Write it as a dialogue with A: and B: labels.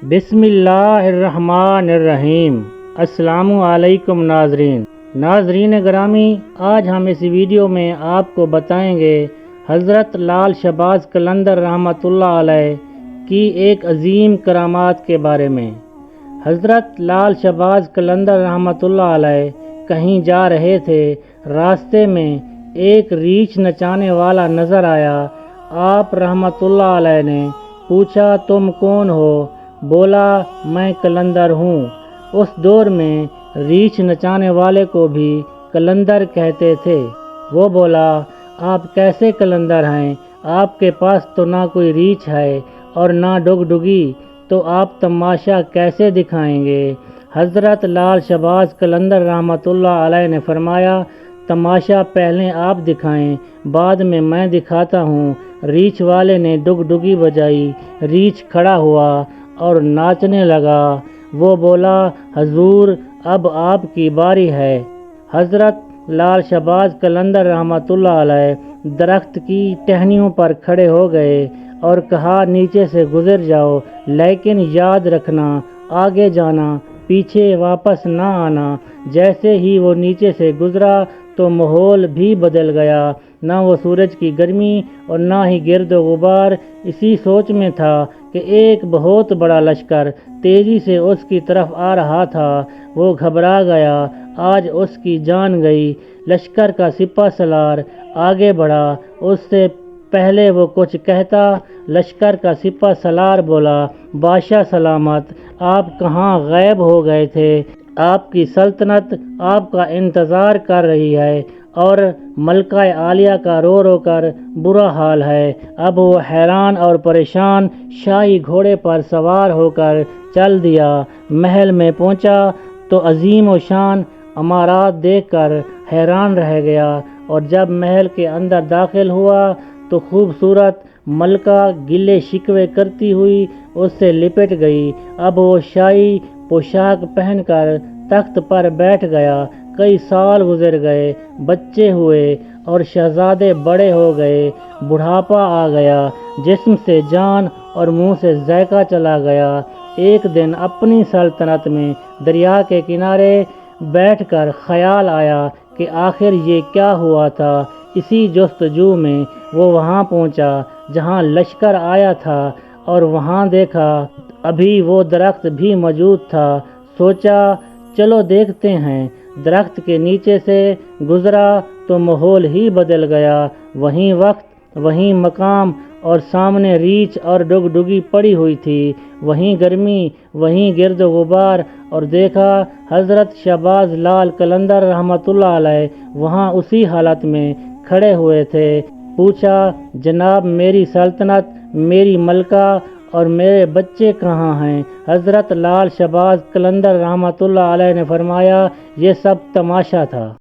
A: بسم اللہ الرحمن الرحیم۔ السلام علیکم ناظرین گرامی، آج ہم اس ویڈیو میں آپ کو بتائیں گے حضرت لال شہباز قلندر رحمۃ اللہ علیہ کی ایک عظیم کرامات کے بارے میں۔ حضرت لال شہباز قلندر رحمۃ اللہ علیہ کہیں جا رہے تھے، راستے میں ایک ریچھ نچانے والا نظر آیا۔ آپ رحمۃ اللہ علیہ نے پوچھا، تم کون ہو؟ بولا، میں قلندر ہوں۔ اس دور میں ریچھ نچانے والے کو بھی قلندر کہتے تھے۔ وہ بولا، آپ کیسے قلندر ہیں؟ آپ کے پاس تو نہ کوئی ریچھ ہے اور نہ ڈگڈگی، تو آپ تماشا کیسے دکھائیں گے؟ حضرت لال شہباز قلندر رحمۃ اللہ علیہ نے فرمایا، تماشا پہلے آپ دکھائیں، بعد میں دکھاتا ہوں۔ ریچھ والے نے ڈگڈگی بجائی، ریچھ کھڑا ہوا اور ناچنے لگا۔ وہ بولا، حضور اب آپ کی باری ہے۔ حضرت لال شہباز قلندر رحمۃ اللہ علیہ درخت کی ٹہنیوں پر کھڑے ہو گئے اور کہا، نیچے سے گزر جاؤ، لیکن یاد رکھنا، آگے جانا، پیچھے واپس نہ آنا۔ جیسے ہی وہ نیچے سے گزرا تو ماحول بھی بدل گیا، نہ وہ سورج کی گرمی اور نہ ہی گرد و غبار۔ اسی سوچ میں تھا کہ ایک بہت بڑا لشکر تیزی سے اس کی طرف آ رہا تھا۔ وہ گھبرا گیا، آج اس کی جان گئی۔ لشکر کا سپہ سالار آگے بڑھا، اس سے پہلے وہ کچھ کہتا، لشکر کا سپہ سالار بولا، بادشاہ سلامت، آپ کہاں غائب ہو گئے تھے؟ آپ کی سلطنت آپ کا انتظار کر رہی ہے اور ملکہ عالیہ کا رو رو کر برا حال ہے۔ اب وہ حیران اور پریشان شاہی گھوڑے پر سوار ہو کر چل دیا۔ محل میں پہنچا تو عظیم و شان عمارات دیکھ کر حیران رہ گیا، اور جب محل کے اندر داخل ہوا تو خوبصورت ملکہ گلے شکوے کرتی ہوئی اس سے لپٹ گئی۔ اب وہ شاہی پوشاک پہن کر تخت پر بیٹھ گیا۔ کئی سال گزر گئے، بچے ہوئے اور شہزادے بڑے ہو گئے، بڑھاپا آ گیا، جسم سے جان اور منہ سے ذائقہ چلا گیا۔ ایک دن اپنی سلطنت میں دریا کے کنارے بیٹھ کر خیال آیا کہ آخر یہ کیا ہوا تھا۔ اسی جستجو میں وہ وہاں پہنچا جہاں لشکر آیا تھا، اور وہاں دیکھا ابھی وہ درخت بھی موجود تھا۔ سوچا، چلو دیکھتے ہیں۔ درخت کے نیچے سے گزرا تو ماحول ہی بدل گیا۔ وہیں وقت، وہیں مقام، اور سامنے ریچھ اور ڈگڈگی پڑی ہوئی تھی۔ وہیں گرمی، وہیں گرد و غبار، اور دیکھا حضرت شہباز لال قلندر رحمۃ اللہ علیہ وہاں اسی حالت میں کھڑے ہوئے تھے۔ پوچھا، جناب میری سلطنت، میری ملکہ اور میرے بچے کہاں ہیں؟ حضرت لال شہباز قلندر رحمۃ اللہ علیہ نے فرمایا، یہ سب تماشا تھا۔